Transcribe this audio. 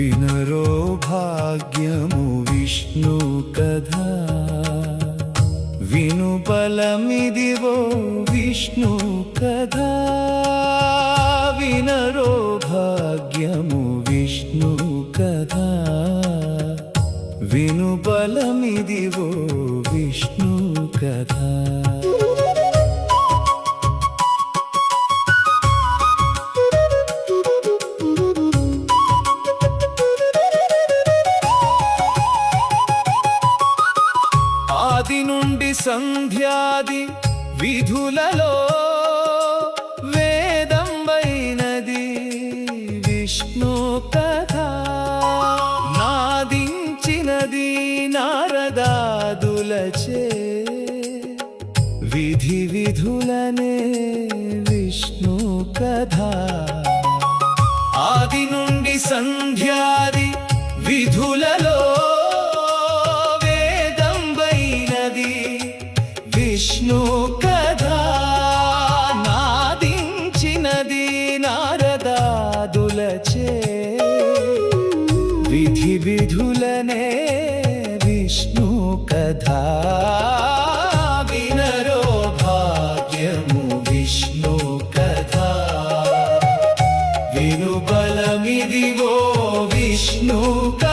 వినరో భాగ్యము విష్ణు కథ విను బలమిదివో విష్ణు కథ వినరో భాగ్యము విష్ణు కథ విను బలమిదివో విష్ణు కథ ఆది నుండి సంధ్యాది విధులలో వేదంబైనది విష్ణు కథ నాదించినది నారదాదులచే విధి విధులనే విష్ణు కథ ఆది నుండి సంధ్యాది విధులలో విష్ణు కథ నాదించినది నారదాదులచే విధి విధులనే విష్ణు కథ వినరో భాగ్యము విష్ణు కథ విను బలమిదివో విష్ణు కథ